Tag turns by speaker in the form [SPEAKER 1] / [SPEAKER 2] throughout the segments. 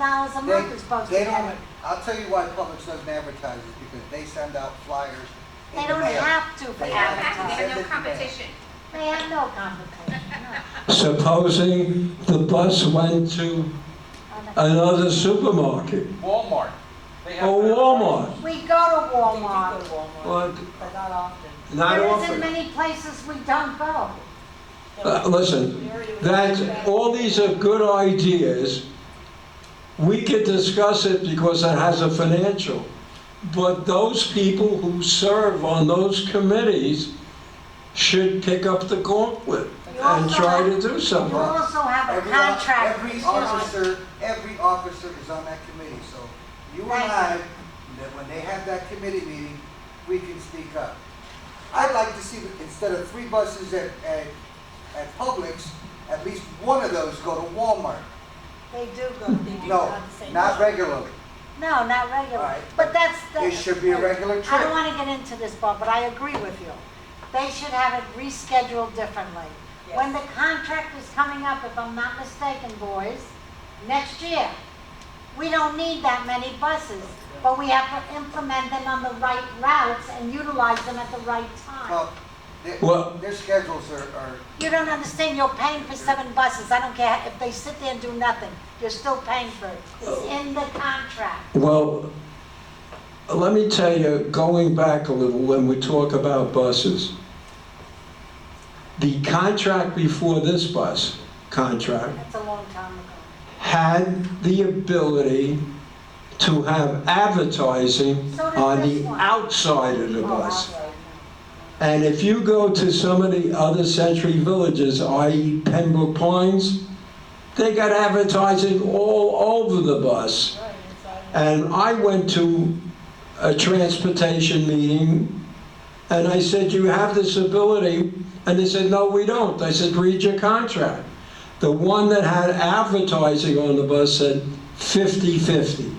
[SPEAKER 1] $1,000 a month is supposed to
[SPEAKER 2] They
[SPEAKER 1] get
[SPEAKER 2] don't,
[SPEAKER 1] it.
[SPEAKER 2] I'll tell you why Publix doesn't advertise it, because they send out flyers. in
[SPEAKER 1] They
[SPEAKER 2] the
[SPEAKER 1] don't
[SPEAKER 2] mail.
[SPEAKER 1] have to for
[SPEAKER 2] They have to.
[SPEAKER 3] They
[SPEAKER 1] advertising.
[SPEAKER 3] have
[SPEAKER 2] Send
[SPEAKER 3] no
[SPEAKER 2] it in the mail.
[SPEAKER 3] competition.
[SPEAKER 1] They have no competition, no.
[SPEAKER 4] Supposing the bus went to another supermarket
[SPEAKER 5] Walmart. They have
[SPEAKER 4] or
[SPEAKER 5] their-
[SPEAKER 4] Walmart.
[SPEAKER 1] We go to Walmart.
[SPEAKER 4] But
[SPEAKER 6] But not often.
[SPEAKER 4] not
[SPEAKER 1] There isn't
[SPEAKER 4] often.
[SPEAKER 1] many places we don't go.
[SPEAKER 4] Listen, all these are good ideas. We could discuss it because it has a financial. But those people who serve on those committees should pick up the gauntlet and try to do
[SPEAKER 1] You
[SPEAKER 4] something.
[SPEAKER 1] also have a
[SPEAKER 2] Every
[SPEAKER 1] contract.
[SPEAKER 2] every officer is on that committee, so you and I, that when they have that committee meeting, we can speak up. I'd like to see, that instead of 3 buses at Publix, at least one of those go to Walmart.
[SPEAKER 1] They do go.
[SPEAKER 2] No, not regularly.
[SPEAKER 1] No, not regular.
[SPEAKER 2] All right.
[SPEAKER 1] But that's.
[SPEAKER 2] It should be a regular
[SPEAKER 1] I don't
[SPEAKER 2] trip.
[SPEAKER 1] want to get into this, Bob, but I agree with you. They should have it rescheduled differently.
[SPEAKER 6] Yes.
[SPEAKER 1] When the contract is coming up, if I'm not mistaken, boys, next year, we don't need that many buses, but we have to implement them on the right routes and utilize them at the right time.
[SPEAKER 4] Well-
[SPEAKER 2] Their schedules are,
[SPEAKER 1] You don't understand, you're paying for 7 buses. I don't care if they sit there and do nothing. You're still paying for it. It's in the contract.
[SPEAKER 4] Well, let me tell you, going back a little, when we talk about buses, the contract before this bus contract
[SPEAKER 1] That's a long time ago.
[SPEAKER 4] had the ability to have advertising
[SPEAKER 1] So does
[SPEAKER 4] on
[SPEAKER 1] this
[SPEAKER 4] the
[SPEAKER 1] one.
[SPEAKER 4] outside of the
[SPEAKER 1] Oh,
[SPEAKER 4] bus.
[SPEAKER 1] outside,
[SPEAKER 4] And if you go to some of the other Century villages, i.e. Pembroke Pines, they got advertising all over the bus. And I went to a transportation meeting, and I said, you have this ability? And they said, no, we don't. I said, read your contract. The one that had advertising on the bus said 50/50.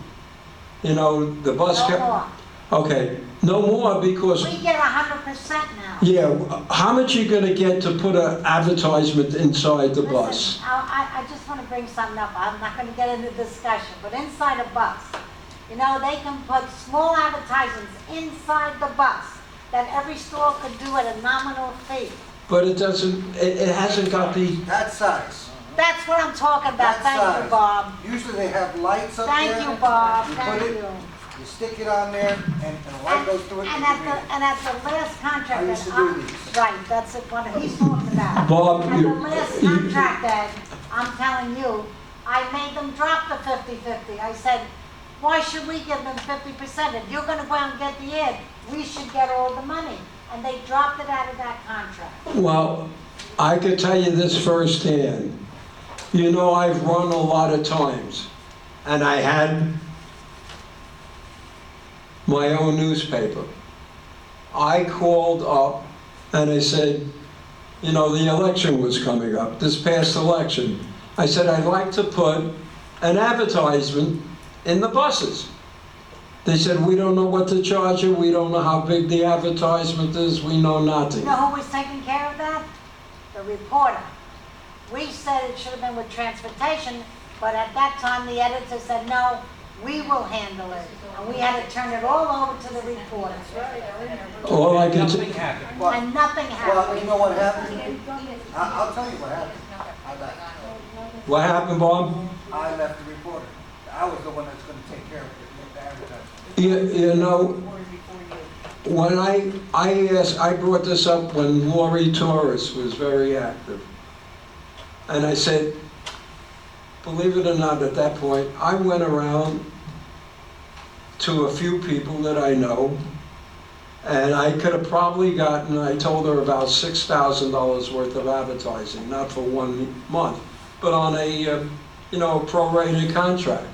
[SPEAKER 4] You know, the bus
[SPEAKER 1] No
[SPEAKER 4] kept...
[SPEAKER 1] more.
[SPEAKER 4] Okay, no more because,
[SPEAKER 1] We get 100% now.
[SPEAKER 4] yeah, how much you gonna get to put an advertisement inside the bus?
[SPEAKER 1] Listen, I just want to bring something up. I'm not going to get into discussion, but inside a bus, you know, they can put small advertisements inside the bus that every store could do at a nominal fee.
[SPEAKER 4] But it doesn't, it hasn't got the,
[SPEAKER 2] that size.
[SPEAKER 1] That's what I'm talking about.
[SPEAKER 2] That
[SPEAKER 1] Thank you,
[SPEAKER 2] size.
[SPEAKER 1] Bob.
[SPEAKER 2] Usually they have lights up there.
[SPEAKER 1] Thank you, Bob.
[SPEAKER 2] You
[SPEAKER 1] Thank
[SPEAKER 2] put it,
[SPEAKER 1] you.
[SPEAKER 2] you stick it on there, and a light goes through it.
[SPEAKER 1] And
[SPEAKER 2] you
[SPEAKER 1] at
[SPEAKER 2] can
[SPEAKER 1] the,
[SPEAKER 2] read it.
[SPEAKER 1] and at the last contract
[SPEAKER 2] I used to
[SPEAKER 1] that
[SPEAKER 2] do these.
[SPEAKER 1] Right, that's it, what he's talking about.
[SPEAKER 4] Bob,
[SPEAKER 1] At the
[SPEAKER 4] you-
[SPEAKER 1] last contract that, I'm telling you, I made them drop the 50/50. I said, why should we give them 50%? If you're gonna go out and get the ad, we should get all the money. And they dropped it out of that contract.
[SPEAKER 4] well, I could tell you this firsthand. You know, I've run a lot of times, and I had my own newspaper. I called up and I said, you know, the election was coming up, this past election. I said, I'd like to put an advertisement in the buses. They said, we don't know what to charge you, we don't know how big the advertisement is, we know nothing.
[SPEAKER 1] You know who was taking care of that? The reporter. We said it should have been with transportation, but at that time, the editor said, no, we will handle it. And we had to turn it all over to the reporter.
[SPEAKER 4] All I could,
[SPEAKER 5] Nothing happened.
[SPEAKER 1] And nothing
[SPEAKER 2] Well,
[SPEAKER 1] happened.
[SPEAKER 2] you know what happened? I'll tell you what happened. I left.
[SPEAKER 4] what happened, Bob?
[SPEAKER 2] I left the reporter. I was the one that's gonna take care of it, the advertising.
[SPEAKER 4] You know, when I brought this up when Laurie Torres was very active. And I said, believe it or not, at that point, I went around to a few people that I know, and I could have probably gotten, I told her about $6,000 worth of advertising, not for 1 month, but on a, you know, prorated contract.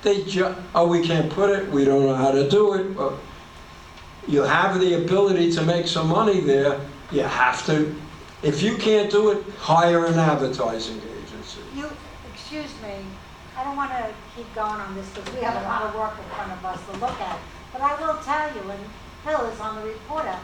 [SPEAKER 4] They oh, we can't put it, we don't know how to do it. But you have the ability to make some money there, you have to. If you can't do it, hire an advertising agency.
[SPEAKER 1] You, excuse me, I don't want to keep going on this because we have a lot of work in front of us to look at. But I will tell you, and Phil is on the reporter,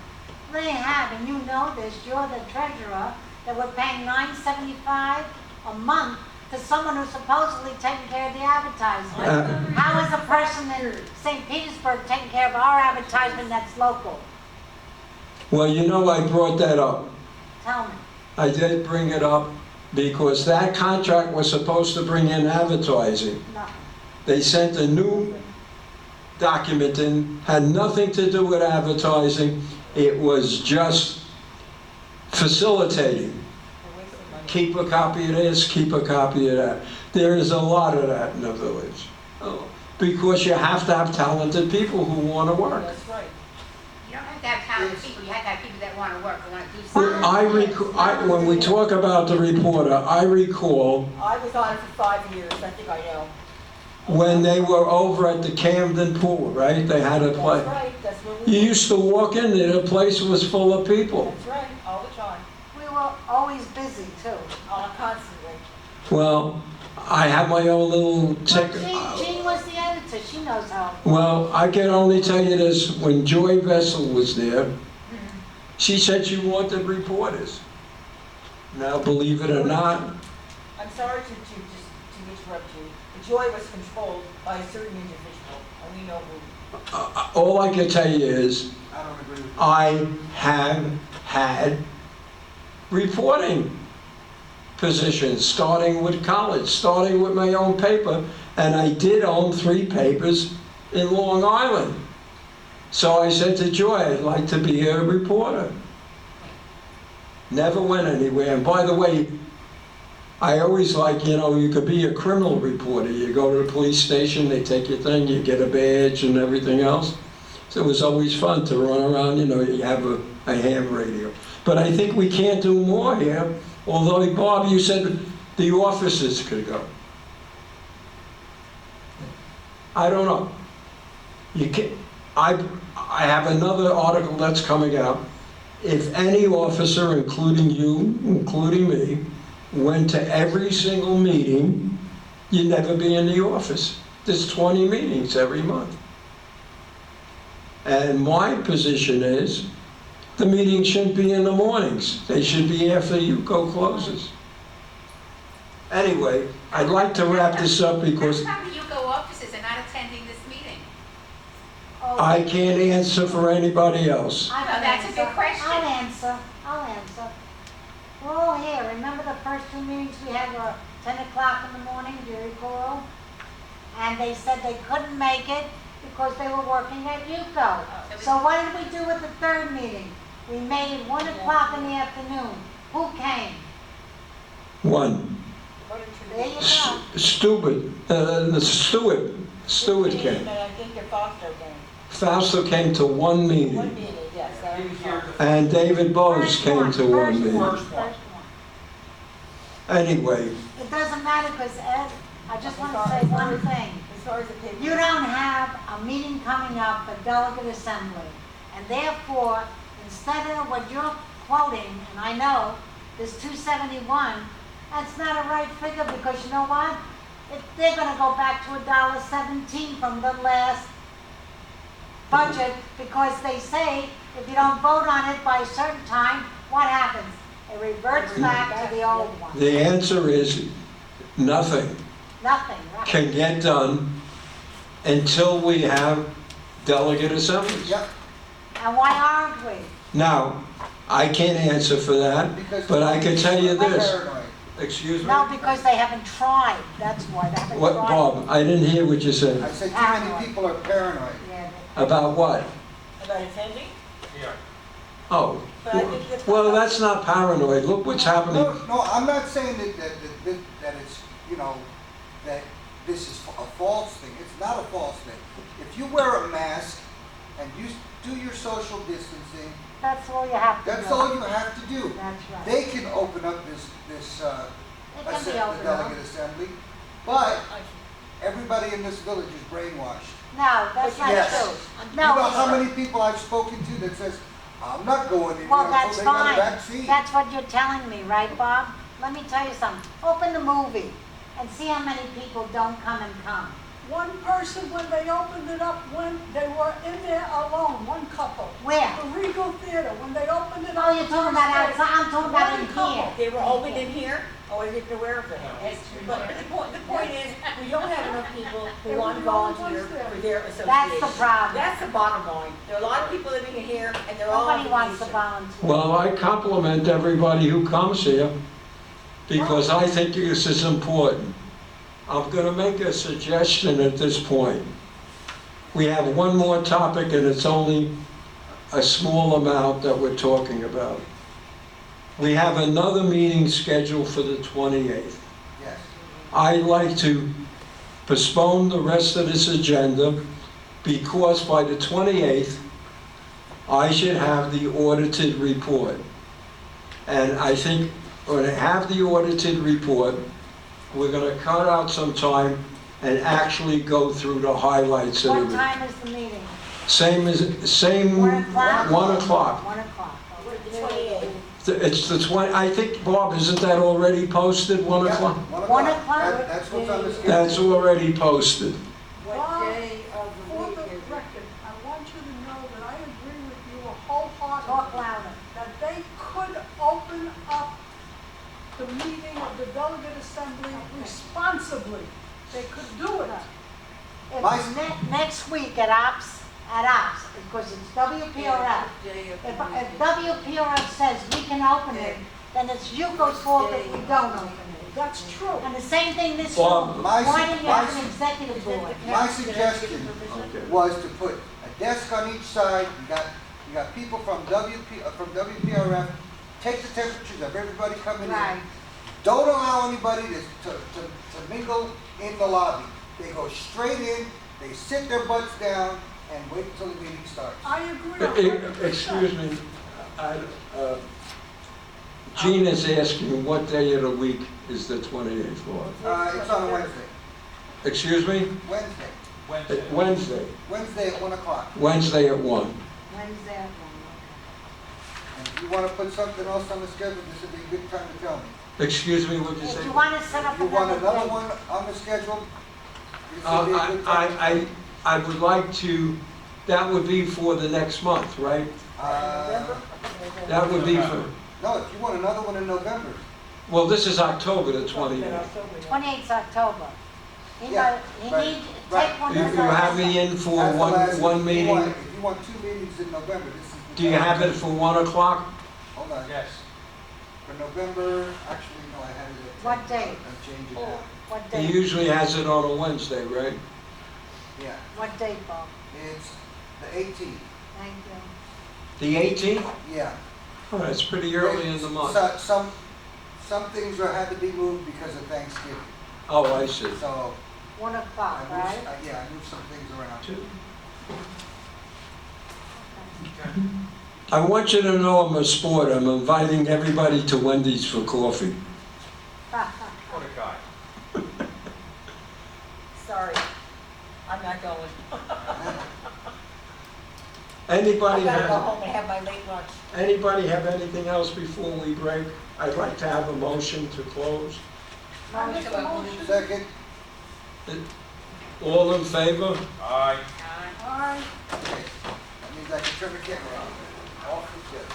[SPEAKER 1] they have, and you know this, you're the treasurer, that we're paying $9.75 a month to someone who's supposedly taking care of the advertising. How is a person in St. Petersburg taking care of our advertisement that's local?
[SPEAKER 4] Well, you know, I brought that up.
[SPEAKER 1] Tell me.
[SPEAKER 4] I did bring it up because that contract was supposed to bring in advertising.
[SPEAKER 1] Nothing.
[SPEAKER 4] They sent a new document in, had nothing to do with advertising. It was just facilitating. Keep a copy of this, keep a copy of that. There is a lot of that in the village. Because you have to have talented people who want to work.
[SPEAKER 3] That's right.
[SPEAKER 5] You don't have to have talented people, you have to have people that want to work, that want to do
[SPEAKER 4] Well,
[SPEAKER 5] something.
[SPEAKER 4] when we talk about the reporter, I recall
[SPEAKER 3] I was on it for 5 years, I think I know.
[SPEAKER 4] when they were over at the Camden Pool, right? They had a
[SPEAKER 3] That's
[SPEAKER 4] play.
[SPEAKER 3] right, that's where
[SPEAKER 4] You
[SPEAKER 3] we,
[SPEAKER 4] used to walk in there, the place was full of people.
[SPEAKER 3] that's right, all the time,
[SPEAKER 1] We were always busy too.
[SPEAKER 3] constantly.
[SPEAKER 4] Well, I have my own little
[SPEAKER 1] But
[SPEAKER 4] tick.
[SPEAKER 1] Jean was the editor, she knows how.
[SPEAKER 4] Well, I can only tell you this, when Joy Vessel was there, she said she wanted reporters. Now, believe it or not,
[SPEAKER 3] I'm sorry to interrupt you, but Joy was controlled by a certain individual, and we know who.
[SPEAKER 4] all I can tell you is,
[SPEAKER 2] I don't agree with you.
[SPEAKER 4] I have had reporting positions, starting with college, starting with my own paper, and I did own 3 papers in Long Island. So I said to Joy, I'd like to be a reporter. Never went anywhere. And by the way, I always like, you know, you could be a criminal reporter. You go to the police station, they take your thing, you get a badge and everything else. So it was always fun to run around, you know, you have a ham radio. But I think we can't do more here, although, Bob, you said the officers could go. I don't know. You can, I have another article that's coming out. If any officer, including you, including me, went to every single meeting, you'd never be in the office. There's 20 meetings every month. And my position is, the meetings shouldn't be in the mornings. They should be after UCO closes. Anyway, I'd like to wrap this up because
[SPEAKER 5] How come the UCO officers are not attending this meeting?
[SPEAKER 1] Oh,
[SPEAKER 4] I can't answer for anybody else.
[SPEAKER 1] I
[SPEAKER 5] No,
[SPEAKER 1] can
[SPEAKER 5] that's a
[SPEAKER 1] answer.
[SPEAKER 5] good question.
[SPEAKER 1] I'll answer. We're all here. Remember the first 2 meetings we had were 10 o'clock in the morning, do you recall? And they said they couldn't make it because they were working at UCO. So what did we do with the 3rd meeting? We made it 1 o'clock in the afternoon. Who came?
[SPEAKER 4] One,
[SPEAKER 3] What a
[SPEAKER 1] There you
[SPEAKER 3] tradition.
[SPEAKER 1] go.
[SPEAKER 4] Stewart came.
[SPEAKER 3] And I think your Foster came.
[SPEAKER 4] Fausto came to one
[SPEAKER 3] One
[SPEAKER 4] meeting,
[SPEAKER 3] meeting, yes, I recall.
[SPEAKER 4] and David Bose
[SPEAKER 1] First
[SPEAKER 4] came
[SPEAKER 1] one,
[SPEAKER 4] to one
[SPEAKER 1] first
[SPEAKER 4] meeting.
[SPEAKER 1] one, first one.
[SPEAKER 4] Anyway,
[SPEAKER 1] It doesn't matter because Ed, I just want to say one thing.
[SPEAKER 3] As far as the paper.
[SPEAKER 1] You don't have a meeting coming up for delegate assembly. And therefore, instead of what you're quoting, and I know, this 271, that's not a right figure because you know what? If they're gonna go back to $1.17 from the last budget because they say if you don't vote on it by a certain time, what happens? It reverts back to the old one.
[SPEAKER 4] the answer is nothing
[SPEAKER 1] Nothing, right?
[SPEAKER 4] can get done until we have delegate assemblies.
[SPEAKER 2] Yep,
[SPEAKER 1] And why aren't we?
[SPEAKER 4] Now, I can't answer for that,
[SPEAKER 2] because.
[SPEAKER 4] but I can tell you
[SPEAKER 2] I'm
[SPEAKER 4] this.
[SPEAKER 2] paranoid.
[SPEAKER 4] Excuse me?
[SPEAKER 1] No, because they haven't tried, that's why, they haven't
[SPEAKER 4] What,
[SPEAKER 1] tried.
[SPEAKER 4] Bob? I didn't hear what you
[SPEAKER 2] I
[SPEAKER 4] said.
[SPEAKER 2] said too many people are paranoid.
[SPEAKER 1] Yeah,
[SPEAKER 4] About what?
[SPEAKER 3] About attending?
[SPEAKER 4] Oh,
[SPEAKER 3] But I think that's-
[SPEAKER 4] well, that's not paranoid. Look what's happening.
[SPEAKER 2] No, I'm not saying that it's, you know, that this is a false thing. It's not a false thing. If you wear a mask and you do your social distancing,
[SPEAKER 1] that's all you have to do.
[SPEAKER 2] that's all you have to do.
[SPEAKER 1] That's right.
[SPEAKER 2] They can open up this
[SPEAKER 1] It can be
[SPEAKER 2] the
[SPEAKER 1] opened up.
[SPEAKER 2] delegate assembly, but everybody in this village is brainwashed.
[SPEAKER 1] No, that's not
[SPEAKER 2] Yes.
[SPEAKER 1] true.
[SPEAKER 2] You know how
[SPEAKER 1] No,
[SPEAKER 2] many people I've spoken to that says, I'm not going in
[SPEAKER 1] well,
[SPEAKER 2] there
[SPEAKER 1] that's
[SPEAKER 2] until they got a
[SPEAKER 1] fine.
[SPEAKER 2] vaccine.
[SPEAKER 1] That's what you're telling me, right, Bob? Let me tell you something. Open the movie and see how many people don't come and come.
[SPEAKER 6] One person, when they opened it up, when they were in there alone, one couple.
[SPEAKER 1] Where?
[SPEAKER 6] The Regal Theater, when they opened it up.
[SPEAKER 1] Oh, you're talking about outside, I'm talking about in
[SPEAKER 6] One couple.
[SPEAKER 1] here.
[SPEAKER 3] They were open in here? Oh, I wasn't aware of that. But the point is, we don't have enough people who
[SPEAKER 6] There
[SPEAKER 3] want to
[SPEAKER 6] was no one
[SPEAKER 3] volunteer
[SPEAKER 6] there.
[SPEAKER 3] for their association.
[SPEAKER 1] That's the problem.
[SPEAKER 3] That's the bottom line. There are a lot of people living in here, and they're all on
[SPEAKER 1] Nobody wants to
[SPEAKER 3] vacation.
[SPEAKER 1] volunteer.
[SPEAKER 4] Well, I compliment everybody who comes here because I think this is important. I'm going to make a suggestion at this point. We have one more topic and it's only a small amount that we're talking about. We have another meeting scheduled for the 28th.
[SPEAKER 2] Yes.
[SPEAKER 4] I'd like to postpone the rest of this agenda because by the 28th, I should have the audited report. And I think when I have the audited report, we're gonna cut out some time and actually go through the highlights of
[SPEAKER 1] What
[SPEAKER 4] it.
[SPEAKER 1] time is the meeting?
[SPEAKER 4] Same,
[SPEAKER 1] 1 o'clock?
[SPEAKER 4] 1 o'clock.
[SPEAKER 1] 1 o'clock.
[SPEAKER 3] The 28th.
[SPEAKER 4] It's the 20, I think, Bob, isn't that already posted, 1
[SPEAKER 2] Yeah,
[SPEAKER 4] o'clock?
[SPEAKER 2] 1
[SPEAKER 1] 1 o'clock?
[SPEAKER 2] That's what's on the schedule.
[SPEAKER 4] That's already posted.
[SPEAKER 6] Bob, for the record, I want you to know that I agree with you wholeheartedly.
[SPEAKER 1] Talk louder.
[SPEAKER 6] That they could open up the meeting of the delegate assembly responsibly. They could do it.
[SPEAKER 2] My-
[SPEAKER 1] If next week at ops, because it's WPRF. If WPRF says we can open it, then it's Yuko's fault that we don't open it.
[SPEAKER 6] That's true.
[SPEAKER 1] And the same thing this
[SPEAKER 4] Bob,
[SPEAKER 1] room.
[SPEAKER 2] my-
[SPEAKER 1] Why do you have
[SPEAKER 2] my-
[SPEAKER 1] an executive board?
[SPEAKER 2] My suggestion was to put a desk on each side. You got people from WPRF, take the temperatures of everybody coming
[SPEAKER 1] Right.
[SPEAKER 2] in. Don't allow anybody to mingle in the lobby. They go straight in, they sit their butts down and wait until the meeting starts.
[SPEAKER 6] I agree 100%.
[SPEAKER 4] Excuse me, Gene is asking what day of the week is the 28th for?
[SPEAKER 2] It's on a Wednesday.
[SPEAKER 4] Excuse me?
[SPEAKER 2] Wednesday.
[SPEAKER 4] Wednesday.
[SPEAKER 2] Wednesday at 1 o'clock.
[SPEAKER 4] Wednesday at 1.
[SPEAKER 1] Wednesday at 1,
[SPEAKER 2] And if you want to put something else on the schedule, this would be a good time to tell me.
[SPEAKER 4] Excuse me, what'd you
[SPEAKER 1] okay.
[SPEAKER 4] say?
[SPEAKER 1] If you want to set up
[SPEAKER 2] If you want
[SPEAKER 1] another
[SPEAKER 2] another
[SPEAKER 1] date.
[SPEAKER 2] one on the schedule, this would be a good time.
[SPEAKER 4] I would like to, that would be for the next month, right? That would be for,
[SPEAKER 2] No, if you want another one in November.
[SPEAKER 4] well, this is October the 28th.
[SPEAKER 1] 28th October.
[SPEAKER 2] Yeah,
[SPEAKER 1] He
[SPEAKER 2] right,
[SPEAKER 1] need,
[SPEAKER 2] right.
[SPEAKER 1] take one
[SPEAKER 4] You
[SPEAKER 1] of
[SPEAKER 4] you have me in for
[SPEAKER 2] That's the last
[SPEAKER 4] one
[SPEAKER 2] If you
[SPEAKER 4] meeting?
[SPEAKER 2] want 2 meetings in November, this is the
[SPEAKER 4] Do you
[SPEAKER 2] time.
[SPEAKER 4] have it for 1 o'clock?
[SPEAKER 2] Hold on.
[SPEAKER 7] Yes.
[SPEAKER 2] For November, actually, no, I had it at 10.
[SPEAKER 1] What date?
[SPEAKER 2] I'll change it now.
[SPEAKER 1] What
[SPEAKER 4] He
[SPEAKER 1] date?
[SPEAKER 4] usually has it on a Wednesday, right?
[SPEAKER 2] Yeah,
[SPEAKER 1] What date, Bob?
[SPEAKER 2] it's the 18th.
[SPEAKER 1] Thank you.
[SPEAKER 4] The 18th?
[SPEAKER 2] Yeah.
[SPEAKER 4] Oh, that's pretty early in the month.
[SPEAKER 2] Some things are had to be moved because of Thanksgiving.
[SPEAKER 4] Oh, I see.
[SPEAKER 2] So
[SPEAKER 1] 1
[SPEAKER 2] I
[SPEAKER 1] o'clock,
[SPEAKER 2] moved,
[SPEAKER 1] right?
[SPEAKER 2] I moved some things around.
[SPEAKER 4] I want you to know I'm a sport. I'm inviting everybody to Wendy's for coffee.
[SPEAKER 7] What a guy.
[SPEAKER 3] Sorry, I'm not going.
[SPEAKER 4] Anybody
[SPEAKER 3] I gotta go
[SPEAKER 4] have,
[SPEAKER 3] home and have my late lunch.
[SPEAKER 4] anybody have anything else before we break? I'd like to have a motion to close.
[SPEAKER 6] I make a motion.
[SPEAKER 2] Second,
[SPEAKER 4] All in favor?
[SPEAKER 7] Aye.
[SPEAKER 6] Aye.
[SPEAKER 2] okay, that means I can turn the camera on. Off the tip.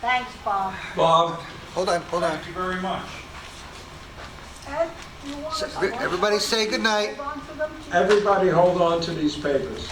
[SPEAKER 1] Thanks, Bob.
[SPEAKER 4] Bob?
[SPEAKER 2] Hold on.
[SPEAKER 7] Thank you very much.
[SPEAKER 6] Ed, you want
[SPEAKER 2] So,
[SPEAKER 6] us to...
[SPEAKER 2] everybody say goodnight.
[SPEAKER 6] Hold on to them?
[SPEAKER 4] Everybody hold on to these papers.